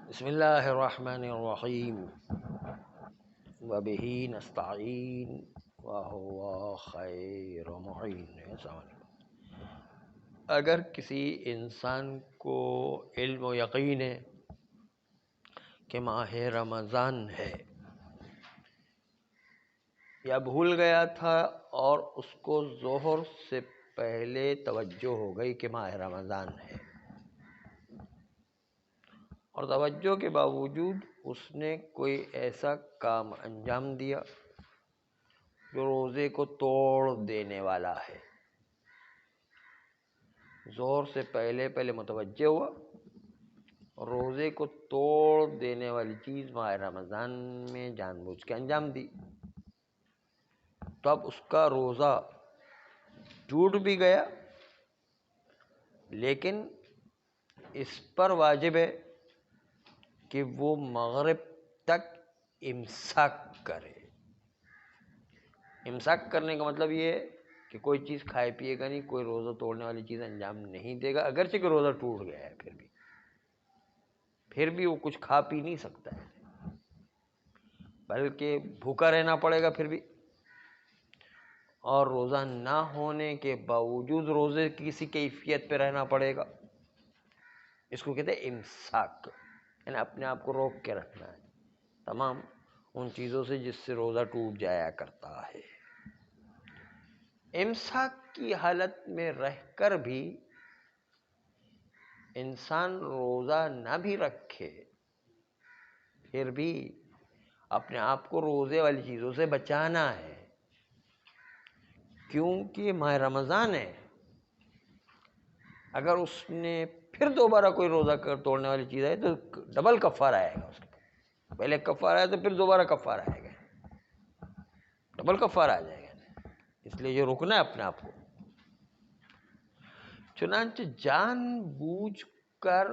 بسم اللہ الرحمن الرحیم وبہ نستعین وہو خیر معین۔ السلام علیکم۔ اگر کسی انسان کو علم و یقین ہے کہ ماہ رمضان ہے، یا بھول گیا تھا اور اس کو ظہر سے پہلے توجہ ہو گئی کہ ماہ رمضان ہے، اور توجہ کے باوجود اس نے کوئی ایسا کام انجام دیا جو روزے کو توڑ دینے والا ہے، ظہر سے پہلے متوجہ ہوا، روزے کو توڑ دینے والی چیز ماہ رمضان میں جان بوجھ کے انجام دی، تو اب اس کا روزہ ٹوٹ بھی گیا، لیکن اس پر واجب ہے کہ وہ مغرب تک امساک کرے۔ امساک کرنے کا مطلب یہ ہے کہ کوئی چیز کھائے پیے گا نہیں، کوئی روزہ توڑنے والی چیز انجام نہیں دے گا، اگرچہ کہ روزہ ٹوٹ گیا ہے، پھر بھی وہ کچھ کھا پی نہیں سکتا ہے، بلکہ بھوکا رہنا پڑے گا پھر بھی، اور روزہ نہ ہونے کے باوجود روزے کی کسی کیفیت پہ رہنا پڑے گا۔ اس کو کہتے ہیں امساک، یعنی اپنے آپ کو روک کے رکھنا ہے تمام ان چیزوں سے جس سے روزہ ٹوٹ جایا کرتا ہے۔ امساک کی حالت میں رہ کر بھی انسان روزہ نہ بھی رکھے، پھر بھی اپنے آپ کو روزے والی چیزوں سے بچانا ہے، کیونکہ ماہ رمضان ہے۔ اگر اس نے پھر دوبارہ کوئی روزہ توڑنے والی چیز آئے تو ڈبل کفارہ آئے گا، اس کے پہلے کفارہ آیا تو پھر دوبارہ کفارہ آئے گا، ڈبل کفارہ آ جائے گا، اس لیے یہ رکنا ہے اپنے آپ کو۔ چنانچہ جان بوجھ کر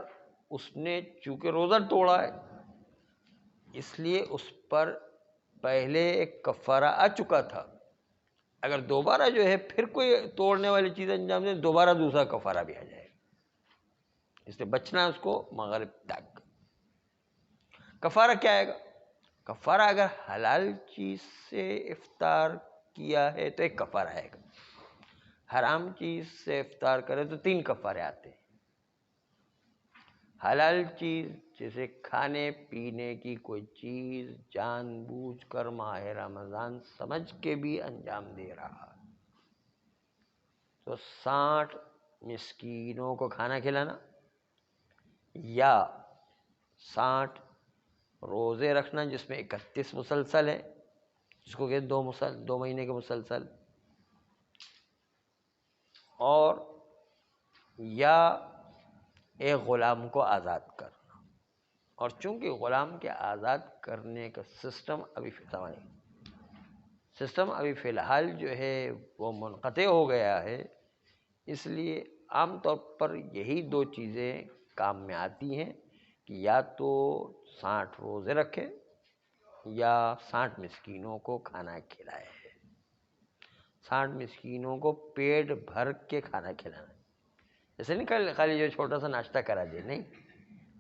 اس نے چونکہ روزہ توڑا ہے، اس لیے اس پر پہلے ایک کفارہ آ چکا تھا، اگر دوبارہ جو ہے پھر کوئی توڑنے والی چیز انجام دے دوبارہ دوسرا کفارہ بھی آ جائے گا، اس لیے بچنا ہے اس کو مغرب تک۔ کفارہ کیا آئے گا؟ کفارہ اگر حلال چیز سے افطار کیا ہے تو ایک کفارہ آئے گا، حرام چیز سے افطار کرے تو 3 کفارے آتے ہیں۔ حلال چیز جیسے کھانے پینے کی کوئی چیز جان بوجھ کر ماہ رمضان سمجھ کے بھی انجام دے رہا تو 60 مسکینوں کو کھانا کھلانا، یا 60 روزے رکھنا جس میں 31 مسلسل ہے، جس کو کہتے 2 مہینے کے مسلسل، اور یا ایک غلام کو آزاد کرنا۔ اور چونکہ غلام کے آزاد کرنے کا سسٹم ابھی فی الحال جو ہے وہ منقطع ہو گیا ہے، اس لیے عام طور پر یہی 2 چیزیں کام میں آتی ہیں کہ یا تو 60 روزے رکھے یا 60 مسکینوں کو کھانا کھلائے۔ 60 مسکینوں کو پیٹ بھر کے کھانا کھلانا، جیسے نہیں خالی جو چھوٹا سا ناشتہ کرا دے، نہیں،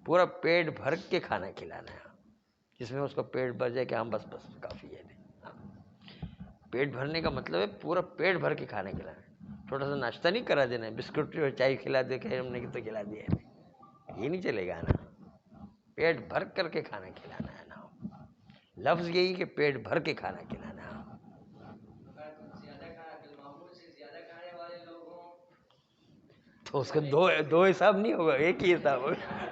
پورا پیٹ بھر کے کھانا کھلانا ہے، جس میں اس کا پیٹ بھر جائے کہ ہاں بس کافی ہے۔ پیٹ بھرنے کا مطلب ہے پورا پیٹ بھر کے کھانا کھلانا ہے، چھوٹا سا ناشتہ نہیں کرا دینا ہے، بسکٹ اور چائے کھلا دے کہ ہم نے تو کھلا دیا ہے، یہ نہیں چلے گا نا، پیٹ بھر کر کے کھانا کھلانا ہے نا، لفظ یہی کہ پیٹ بھر کے کھانا کھلانا ہے۔ تو اس کا دو حساب نہیں ہوگا، ایک ہی حساب ہوگا۔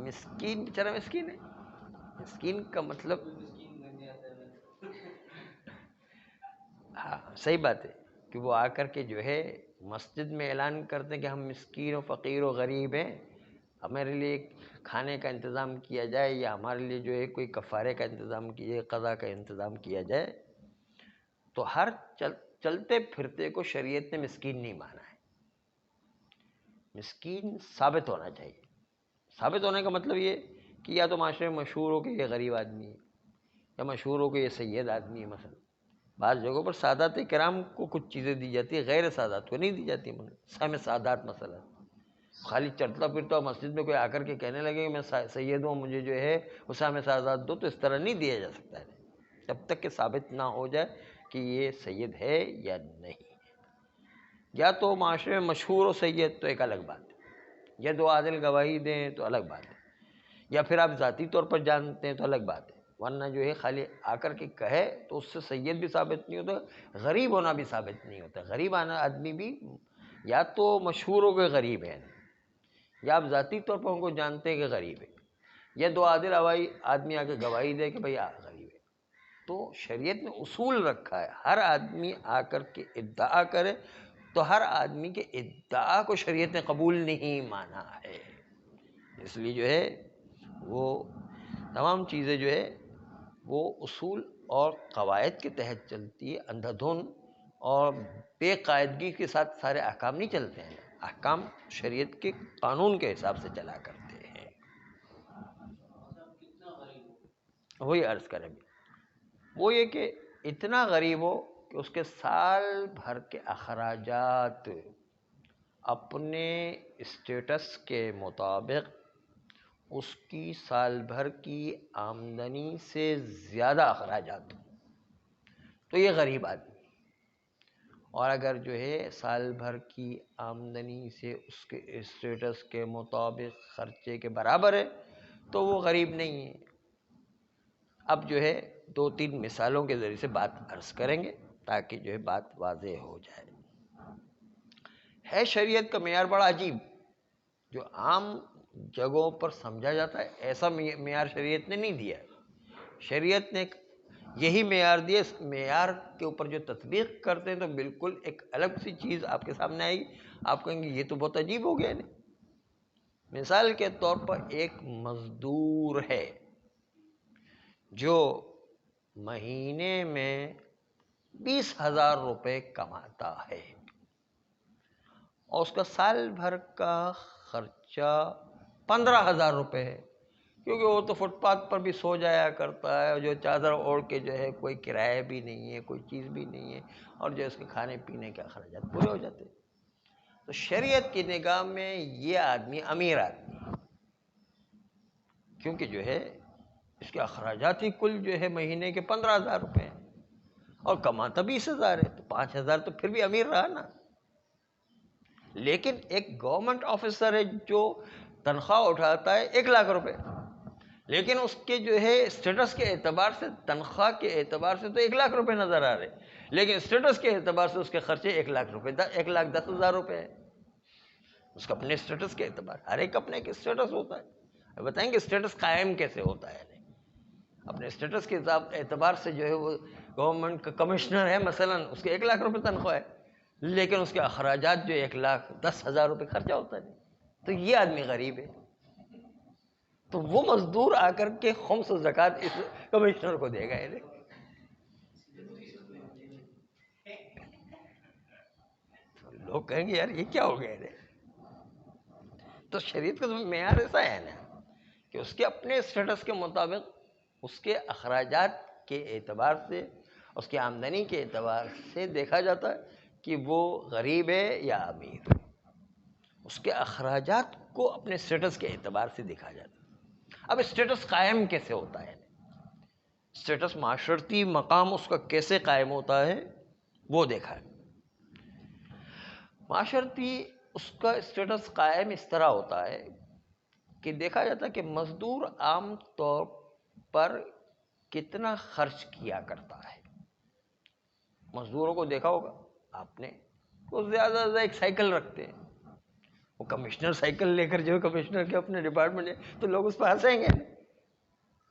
مسکین بیچارہ مسکین ہے، مسکین کا مطلب ہاں صحیح بات ہے کہ وہ آ کر کے جو ہے مسجد میں اعلان کرتے ہیں کہ ہم مسکین و فقیر و غریب ہیں، ہمارے لیے کھانے کا انتظام کیا جائے، یا ہمارے لیے جو ہے کوئی کفارے کا انتظام کیا جائے، قضا کا انتظام کیا جائے، تو ہر چلتے پھرتے کو شریعت نے مسکین نہیں مانا ہے۔ مسکین ثابت ہونا چاہیے۔ ثابت ہونے کا مطلب یہ کہ یا تو معاشرے میں مشہور ہو کہ یہ غریب آدمی ہے، یا مشہور ہو کہ یہ سید آدمی ہے، مثلا بعض جگہوں پر سادات کرام کو کچھ چیزیں دی جاتی ہیں، غیر سادات کو نہیں دی جاتی. سام سادات مثلا خالی چلتا پھرتا مسجد میں کوئی آ کر کے کہنے لگے کہ میں سید ہوں، مجھے جو ہے اسام سادات دو، تو اس طرح نہیں دیا جا سکتا ہے جب تک کہ ثابت نہ ہو جائے کہ یہ سید ہے یا نہیں. یا تو معاشرے میں مشہور ہو سید تو ایک الگ بات ہے، یا دو عادل گواہی دیں تو الگ بات ہے، یا پھر آپ ذاتی طور پر جانتے ہیں تو الگ بات ہے. ورنہ جو ہے خالی آ کر کے کہے تو اس سے سید بھی ثابت نہیں ہوتا، غریب ہونا بھی ثابت نہیں ہوتا. غریب آدمی بھی یا تو مشہور ہو کے غریب ہے، یا آپ ذاتی طور پر ان کو جانتے ہیں کہ غریب ہے، یا دو عادل آدمی آ کے گواہی دے کہ بھئی غریب ہے. تو شریعت نے اصول رکھا ہے، ہر آدمی آ کر کے ادعا کرے تو ہر آدمی کے ادعا کو شریعت نے قبول نہیں مانا ہے. اس لیے جو ہے وہ تمام چیزیں جو ہے وہ اصول اور قواعد کے تحت چلتی ہے. اندھا دھند اور بے قاعدگی کے ساتھ سارے احکام نہیں چلتے ہیں، احکام شریعت کے قانون کے حساب سے چلا کرتے ہیں. وہی عرض کریں وہ یہ کہ اتنا غریب ہو کہ اس کے سال بھر کے اخراجات اپنے اسٹیٹس کے مطابق اس کی سال بھر کی آمدنی سے زیادہ اخراجات ہوں تو یہ غریب آدمی. اور اگر جو ہے سال بھر کی آمدنی سے اس کے اسٹیٹس کے مطابق خرچے کے برابر ہے تو وہ غریب نہیں ہے. اب جو ہے دو تین مثالوں کے ذریعے سے بات عرض کریں گے تاکہ جو ہے بات واضح ہو جائے. ہے شریعت کا معیار بڑا عجیب، جو عام جگہوں پر سمجھا جاتا ہے ایسا معیار شریعت نے نہیں دیا. شریعت نے یہی معیار دیا، اس معیار کے اوپر جو تطبیق کرتے ہیں تو بالکل ایک الگ سی چیز آپ کے سامنے آئے گی. آپ کہیں گے یہ تو بہت عجیب ہو گیا. نہیں، مثال کے طور پر ایک مزدور ہے جو مہینے میں 20,000 روپے کماتا ہے اور اس کا سال بھر کا خرچہ 15,000 روپے ہے، کیونکہ وہ تو فٹ پاتھ پر بھی سو جایا کرتا ہے، جو چادر اوڑھ کے جو ہے کوئی کرایہ بھی نہیں ہے، کوئی چیز بھی نہیں ہے، اور جو اس کے کھانے پینے کے اخراجات پورے ہو جاتے. تو شریعت کی نگاہ میں یہ آدمی امیر آدمی ہے، کیونکہ جو ہے اس کے اخراجات ہی کل جو ہے مہینے کے 15,000 روپے ہیں اور کماتا 20,000 ہے، تو 5,000 تو پھر بھی امیر رہا نا. لیکن ایک گورنمنٹ آفیسر ہے جو تنخواہ اٹھاتا ہے 1,00,000 روپے، لیکن اس کے جو ہے اسٹیٹس کے اعتبار سے، تنخواہ کے اعتبار سے تو 1,00,000 روپے نظر آ رہے، لیکن اسٹیٹس کے اعتبار سے اس کے خرچے 1,00,000 روپے، 1,10,000 روپے ہے. اس کا اپنے اسٹیٹس کے اعتبار، ہر ایک اپنے ایک اسٹیٹس ہوتا ہے. بتائیں گے اسٹیٹس قائم کیسے ہوتا ہے. اپنے اسٹیٹس کے اعتبار سے جو ہے وہ گورنمنٹ کا کمشنر ہے مثلا، اس کے 1,00,000 روپے تنخواہ ہے، لیکن اس کے اخراجات جو 1,10,000 روپے خرچہ ہوتا ہے. تو یہ آدمی غریب ہے. تو وہ مزدور آ کر کے خمس و زکوٰۃ اس کمشنر کو دے گا. لوگ کہیں گے یار یہ کیا ہو گیا. تو شریعت کا معیار ایسا ہے نا کہ اس کے اپنے اسٹیٹس کے مطابق، اس کے اخراجات کے اعتبار سے، اس کی آمدنی کے اعتبار سے دیکھا جاتا ہے کہ وہ غریب ہے یا امیر. اس کے اخراجات کو اپنے اسٹیٹس کے اعتبار سے دیکھا جاتا ہے. اب اسٹیٹس قائم کیسے ہوتا ہے، اسٹیٹس معاشرتی مقام اس کا کیسے قائم ہوتا ہے وہ دیکھا ہے. معاشرتی اس کا اسٹیٹس قائم اس طرح ہوتا ہے کہ دیکھا جاتا ہے کہ مزدور عام طور پر کتنا خرچ کیا کرتا ہے. مزدوروں کو دیکھا ہوگا آپ نے، وہ زیادہ سے زیادہ ایک سائیکل رکھتے ہیں. وہ کمشنر سائیکل لے کر جو کمشنر کے اپنے ڈپارٹمنٹ ہے تو لوگ اس پہ ہنسیں گے.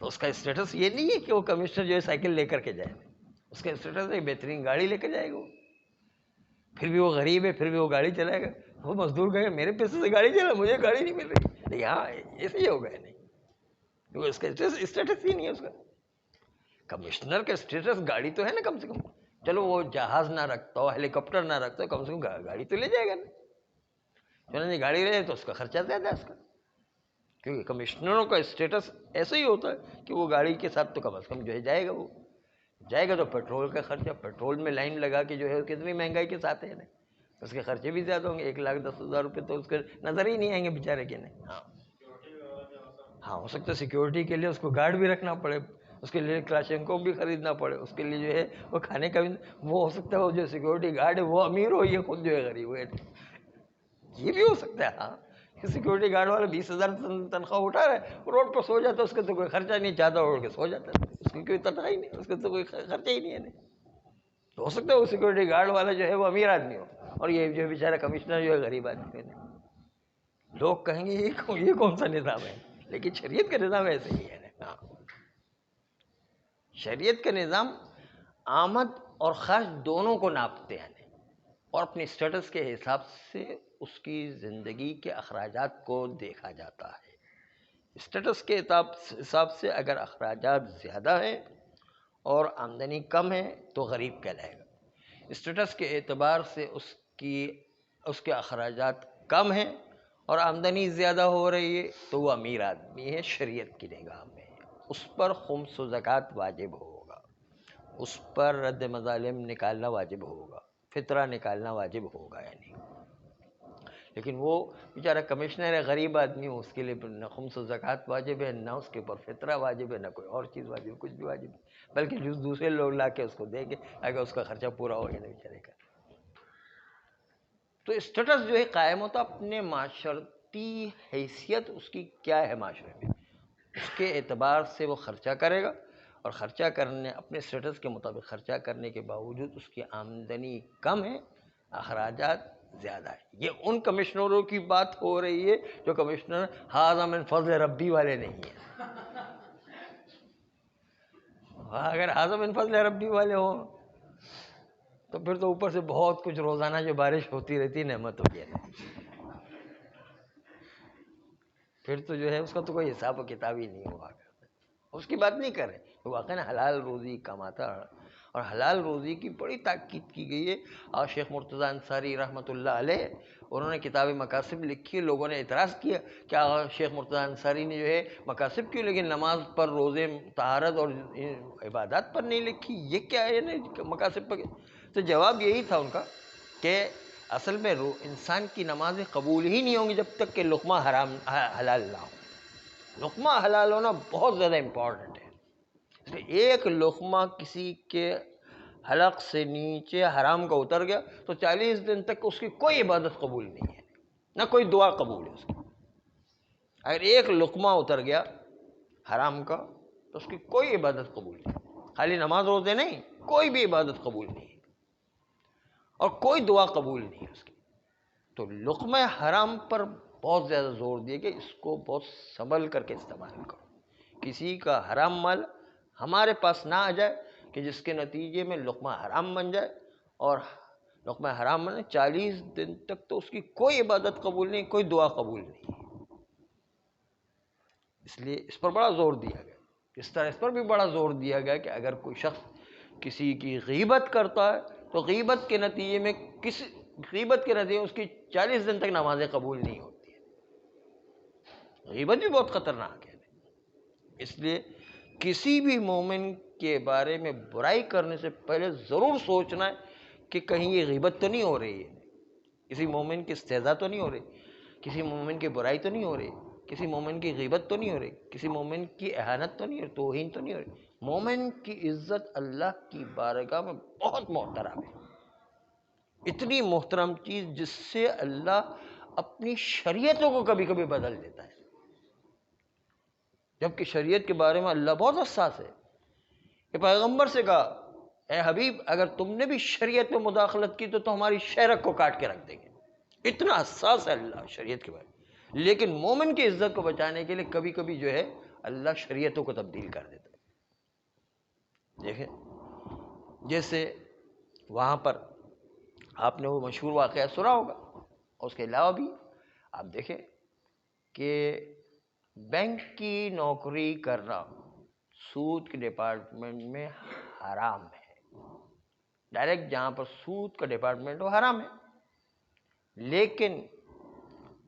تو اس کا اسٹیٹس یہ نہیں ہے کہ وہ کمشنر جو ہے سائیکل لے کر کے جائے، اس کا اسٹیٹس ایک بہترین گاڑی لے کے جائے گا. وہ پھر بھی وہ غریب ہے، پھر بھی وہ گاڑی چلائے گا. وہ مزدور کہے گا میرے پیسے سے گاڑی چلا، مجھے گاڑی نہیں مل رہی. ہاں ایسے ہی ہو گیا. نہیں، کیونکہ اس کا اسٹیٹس ہی نہیں ہے. اس کا کمشنر کا اسٹیٹس گاڑی تو ہے نا، کم سے کم. چلو وہ جہاز نہ رکھتا ہو، ہیلی کاپٹر نہ رکھتا ہو، کم سے کم گاڑی تو لے جائے گا نا. چلو نہیں گاڑی لے جائے تو اس کا خرچہ زیادہ ہے اس کا، کیونکہ کمشنروں کا اسٹیٹس ایسا ہی ہوتا ہے کہ وہ گاڑی کے ساتھ تو کم از کم جو ہے جائے گا. وہ جائے گا تو پیٹرول کا خرچہ، پیٹرول میں لائن لگا کے جو ہے کتنی مہنگائی کے ساتھ ہے نا، اس کے خرچے بھی زیادہ ہوں گے، 1,10,000 روپے تو اس کے نظر ہی نہیں آئیں گے بیچارے کے نہیں. ہاں ہو سکتا ہے سیکیورٹی کے لیے اس کو گارڈ بھی رکھنا پڑے، اس کے لیے کلاشنکوف بھی خریدنا پڑے، اس کے لیے جو ہے وہ کھانے کا بھی، وہ ہو سکتا ہے وہ جو سیکیورٹی گارڈ ہے وہ امیر ہو، یہ خود جو ہے غریب ہے، یہ بھی ہو سکتا ہے. ہاں سیکیورٹی گارڈ والا 20,000 تنخواہ اٹھا رہا ہے، روڈ پہ سو جاتا ہے، اس کا تو کوئی خرچہ نہیں، چاہتا اڑ کے سو جاتا ہے، اس کی کوئی تنخواہ ہی نہیں، اس کا تو کوئی خرچہ ہی نہیں ہے. تو ہو سکتا ہے وہ سیکیورٹی گارڈ والا جو ہے وہ امیر آدمی ہو، اور یہ جو بیچارہ کمشنر جو ہے غریب آدمی ہے. لوگ کہیں گے یہ کون سا نظام ہے، لیکن شریعت کا نظام ایسے ہی ہے. ہاں شریعت کا نظام آمد اور خرچ دونوں کو ناپتے ہیں اور اپنی اسٹیٹس کے حساب سے اس کی زندگی کے اخراجات کو دیکھا جاتا ہے. اسٹیٹس کے حساب سے اگر اخراجات زیادہ ہیں اور آمدنی کم ہے تو غریب کہلائے گا. اسٹیٹس کے اعتبار سے اس کے اخراجات کم ہیں اور آمدنی زیادہ ہو رہی ہے تو وہ امیر آدمی ہے شریعت کی نگاہ میں. اس پر خمس و زکوٰۃ واجب ہوگا، اس پر رد مظالم نکالنا واجب ہوگا، فطرہ نکالنا واجب ہوگا. یعنی لیکن وہ بیچارہ کمشنر ہے، غریب آدمی، اس کے لیے نہ خمس و زکوٰۃ واجب ہے، نہ اس کے اوپر فطرہ واجب ہے، نہ کوئی اور چیز واجب، کچھ بھی واجب نہیں، بلکہ جو دوسرے لوگ لا کے اس کو دیں گے اگر اس کا خرچہ پورا ہو گیا نا بیچارے کا. تو اسٹیٹس جو ہے قائم ہوتا اپنے معاشرتی حیثیت اس کی کیا ہے معاشرے میں، اس کے اعتبار سے وہ خرچہ کرے گا، اور خرچہ کرنے اپنے اسٹیٹس کے مطابق خرچہ کرنے کے باوجود اس کی آمدنی کم ہے، اخراجات زیادہ ہے. یہ ان کمشنروں کی بات ہو رہی ہے جو کمشنر ھذا من فضل ربی والے نہیں ہیں. اگر ھذا من فضل ربی والے ہوں تو پھر تو اوپر سے بہت کچھ روزانہ جو بارش ہوتی رہتی نعمتوں کی ہے، پھر تو جو ہے اس کا تو کوئی حساب و کتاب ہی نہیں ہوا. اس کی بات نہیں کر رہے، واقعاً حلال روزی کماتا، اور حلال روزی کی بڑی تاکید کی گئی ہے. اور شیخ مرتضیٰ انصاری رحمۃ اللہ علیہ انہوں نے کتاب مقاصد لکھی ہے. لوگوں نے اعتراض کیا کہ شیخ مرتضیٰ انصاری نے جو ہے مقاصد کیوں، لیکن نماز پر، روزے، طہارت اور عبادات پر نہیں لکھی، یہ کیا ہے مقاصد پر؟ تو جواب یہی تھا ان کا کہ اصل میں انسان کی نمازیں قبول ہی نہیں ہوں گی جب تک کہ لقمہ حلال نہ ہو. لقمہ حلال ہونا بہت زیادہ امپورٹنٹ ہے. ایک لقمہ کسی کے حلق سے نیچے حرام کا اتر گیا تو 40 دن تک اس کی کوئی عبادت قبول نہیں ہے، نہ کوئی دعا قبول ہے اس کی. اگر ایک لقمہ اتر گیا حرام کا تو اس کی کوئی عبادت قبول نہیں، خالی نماز روزے نہیں، کوئی بھی عبادت قبول نہیں ہے اور کوئی دعا قبول نہیں ہے اس کی. تو لقمہ حرام پر بہت زیادہ زور دیا کہ اس کو بہت سنبھل کر کے استعمال کرو. کسی کا حرام مال ہمارے پاس نہ آ جائے کہ جس کے نتیجے میں لقمہ حرام بن جائے، اور لقمہ حرام بنے 40 دن تک تو اس کی کوئی عبادت قبول نہیں، کوئی دعا قبول نہیں. اس لیے اس پر بڑا زور دیا گیا. اس طرح اس پر بھی بڑا زور دیا گیا کہ اگر کوئی شخص کسی کی غیبت کرتا ہے تو غیبت کے نتیجے میں اس کی 40 دن تک نمازیں قبول نہیں ہوتی ہیں. غیبت بھی بہت خطرناک ہے. اس لیے کسی بھی مومن کے بارے میں برائی کرنے سے پہلے ضرور سوچنا ہے کہ کہیں یہ غیبت تو نہیں ہو رہی ہے، کسی مومن کی استہزاء تو نہیں ہو رہی، کسی مومن کی برائی تو نہیں ہو رہی، کسی مومن کی غیبت تو نہیں ہو رہی، کسی مومن کی اہانت تو نہیں ہو رہی، توہین تو نہیں ہو رہی. مومن کی عزت اللہ کی بارگاہ میں بہت محترم ہے، اتنی محترم چیز جس سے اللہ اپنی شریعتوں کو کبھی کبھی بدل دیتا ہے، جبکہ شریعت کے بارے میں اللہ بہت حساس ہے. کہ پیغمبر سے کہا اے حبیب اگر تم نے بھی شریعت میں مداخلت کی تو ہماری شہرک کو کاٹ کے رکھ دیں گے. اتنا حساس ہے اللہ شریعت کے بارے میں. لیکن مومن کی عزت کو بچانے کے لیے کبھی کبھی جو ہے اللہ شریعتوں کو تبدیل کر دیتا ہے. دیکھیں جیسے وہاں پر آپ نے وہ مشہور واقعہ سنا ہوگا، اور اس کے علاوہ بھی آپ دیکھیں کہ بینک کی نوکری کرنا سود کے ڈپارٹمنٹ میں حرام ہے. ڈائریکٹ جہاں پر سود کا ڈپارٹمنٹ وہ حرام ہے. لیکن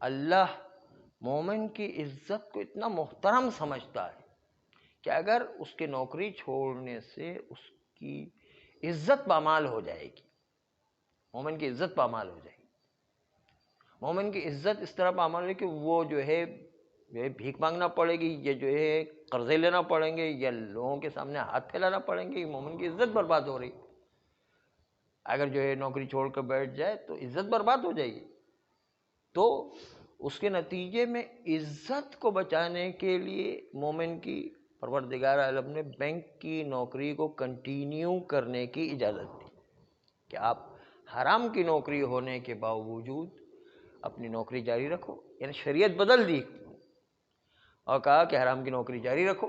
اللہ مومن کی عزت کو اتنا محترم سمجھتا ہے کہ اگر اس کے نوکری چھوڑنے سے اس کی عزت پامال ہو جائے گی، مومن کی عزت پامال ہو جائے گی۔ مومن کی عزت اس طرح پامال ہے کہ وہ جو ہے بھیک مانگنا پڑے گی، یا جو ہے قرضے لینا پڑیں گے، یا لوگوں کے سامنے ہاتھ پھیلانا پڑیں گے، مومن کی عزت برباد ہو رہی۔ اگر جو ہے نوکری چھوڑ کر بیٹھ جائے تو عزت برباد ہو جائے گی۔ تو اس کے نتیجے میں عزت کو بچانے کے لیے مومن کی پروردگار عالم نے بینک کی نوکری کو کنٹینیو کرنے کی اجازت دی کہ آپ حرام کی نوکری ہونے کے باوجود اپنی نوکری جاری رکھو، یعنی شریعت بدل دی اور کہا کہ حرام کی نوکری جاری رکھو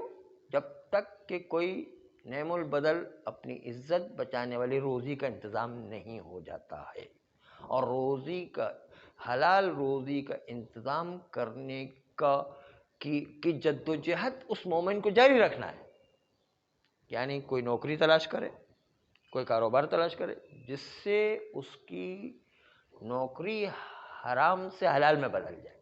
جب تک کہ کوئی نعم البدل اپنی عزت بچانے والی روزی کا انتظام نہیں ہو جاتا ہے۔ اور روزی کا، حلال روزی کا انتظام کرنے کی جد و جہد اس مومن کو جاری رکھنا ہے، یعنی کوئی نوکری تلاش کرے، کوئی کاروبار تلاش کرے جس سے اس کی نوکری حرام سے حلال میں بدل جائے،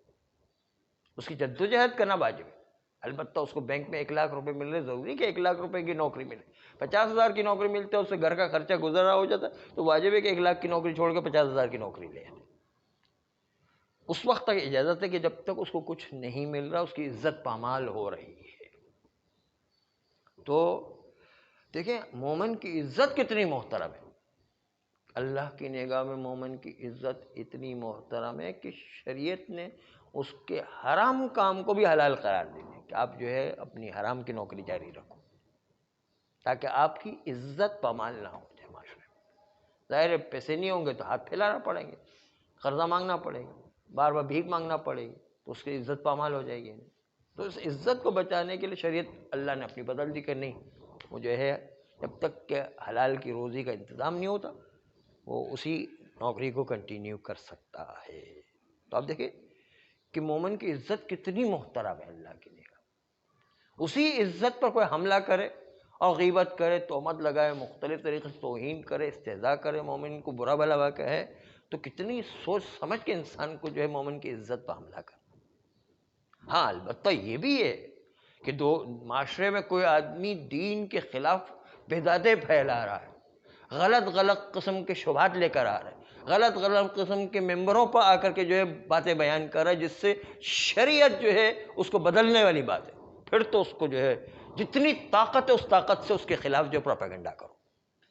اس کی جد و جہد کرنا واجب ہے۔ البتہ اس کو بینک میں 1,00,000 روپے مل رہے، ضروری کہ 1,00,000 روپے کی نوکری ملے، 50,000 کی نوکری ملتے اس سے گھر کا خرچہ گزرا ہو جاتا، تو واجب ہے کہ 1,00,000 کی نوکری چھوڑ کے 50,000 کی نوکری لے۔ اس وقت تک اجازت ہے کہ جب تک اس کو کچھ نہیں مل رہا اس کی عزت پامال ہو رہی ہے۔ تو دیکھیں مومن کی عزت کتنی محترم ہے، اللہ کی نگاہ میں مومن کی عزت اتنی محترم ہے کہ شریعت نے اس کے حرام کام کو بھی حلال قرار دے دیا کہ آپ جو ہے اپنی حرام کی نوکری جاری رکھو تاکہ آپ کی عزت پامال نہ ہو جائے معاشرے میں۔ ظاہر ہے پیسے نہیں ہوں گے تو ہاتھ پھیلانا پڑیں گے، قرضہ مانگنا پڑے گا، بار بار بھیک مانگنا پڑے گی، تو اس کی عزت پامال ہو جائے گی۔ تو اس عزت کو بچانے کے لیے شریعت اللہ نے اپنی بدل دی کہ نہیں، وہ جو ہے جب تک کہ حلال کی روزی کا انتظام نہیں ہوتا وہ اسی نوکری کو کنٹینیو کر سکتا ہے۔ تو آپ دیکھیں کہ مومن کی عزت کتنی محترم ہے اللہ کی نگاہ۔ اسی عزت پر کوئی حملہ کرے اور غیبت کرے، تہمت لگائے، مختلف طریقے سے توہین کرے، استہزاء کرے، مومن کو برا بھلا کہے، تو کتنی سوچ سمجھ کے انسان کو جو ہے مومن کی عزت پر حملہ کرنا۔ ہاں البتہ یہ بھی ہے کہ معاشرے میں کوئی آدمی دین کے خلاف بدعتیں پھیلا رہا ہے، غلط قسم کے شبہات لے کر آ رہا ہے، غلط قسم کے ممبروں پر آ کر کے جو ہے باتیں بیان کر رہا ہے جس سے شریعت جو ہے اس کو بدلنے والی بات ہے، پھر تو اس کو جو ہے جتنی طاقت ہے اس طاقت سے اس کے خلاف جو پروپیگنڈا کرو،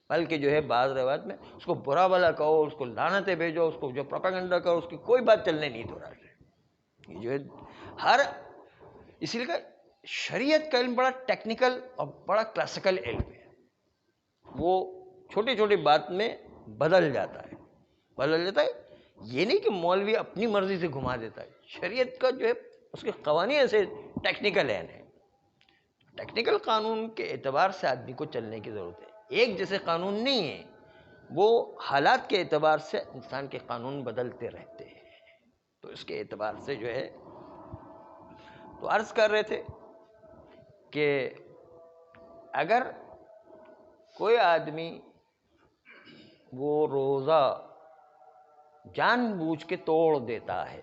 بلکہ جو ہے بعض روایت میں اس کو برا بھلا کہو، اس کو لعنتیں بھیجو، اس کو جو پروپیگنڈا کرو، اس کی کوئی بات چلنے نہیں دو رہا ہے۔ یہ جو ہے اسی لیے شریعت کا علم بڑا ٹیکنیکل اور بڑا کلاسیکل علم ہے، وہ چھوٹی چھوٹی بات میں بدل جاتا ہے۔ یہ نہیں کہ مولوی اپنی مرضی سے گھما دیتا ہے، شریعت کا جو ہے اس کے قوانین ایسے ٹیکنیکل ہیں، ٹیکنیکل قانون کے اعتبار سے آدمی کو چلنے کی ضرورت ہے، ایک جیسے قانون نہیں ہے، وہ حالات کے اعتبار سے انسان کے قانون بدلتے رہتے ہیں۔ تو اس کے اعتبار سے جو ہے تو عرض کر رہے تھے کہ اگر کوئی آدمی وہ روزہ جان بوجھ کے توڑ دیتا ہے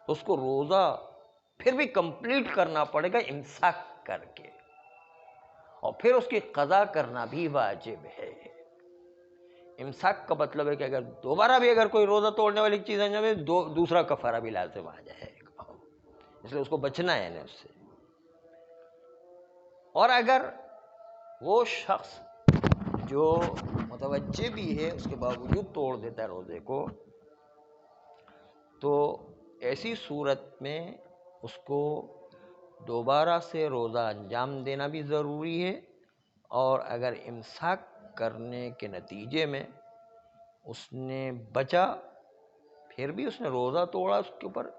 تو اس کو روزہ پھر بھی کمپلیٹ کرنا پڑے گا امساک کر کے، اور پھر اس کی قضا کرنا بھی واجب ہے۔ امساک کا مطلب ہے کہ اگر دوبارہ بھی اگر کوئی روزہ توڑنے والی چیز انجام ہے دوسرا کفارہ بھی لازم آ جائے گا، اس لیے اس کو بچنا ہے اس سے۔ اور اگر وہ شخص جو متوجہ بھی ہے اس کے باوجود توڑ دیتا ہے روزے کو، تو ایسی صورت میں اس کو دوبارہ سے روزہ انجام دینا بھی ضروری ہے، اور اگر امساک کرنے کے نتیجے میں اس نے بچا پھر بھی اس نے روزہ توڑا، اس کے اوپر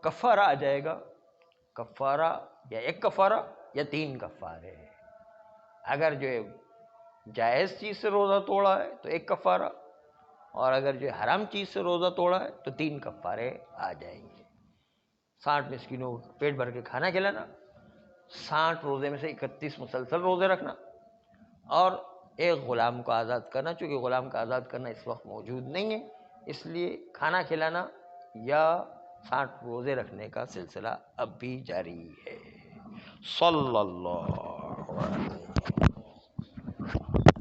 کفارہ آ جائے گا، کفارہ یا ایک کفارہ یا 3 کفارے۔ اگر جو جائز چیز سے روزہ توڑا ہے تو 1 کفارہ، اور اگر جو حرام چیز سے روزہ توڑا ہے تو 3 کفارے آ جائیں گے۔ 60 مسکینوں کو پیٹ بھر کے کھانا کھلانا، 60 روزے میں سے 31 مسلسل روزے رکھنا، اور 1 غلام کو آزاد کرنا، چونکہ غلام کا آزاد کرنا اس وقت موجود نہیں ہے اس لیے کھانا کھلانا یا 60 روزے رکھنے کا سلسلہ اب بھی جاری ہے۔ صلی اللہ علیہ وسلم۔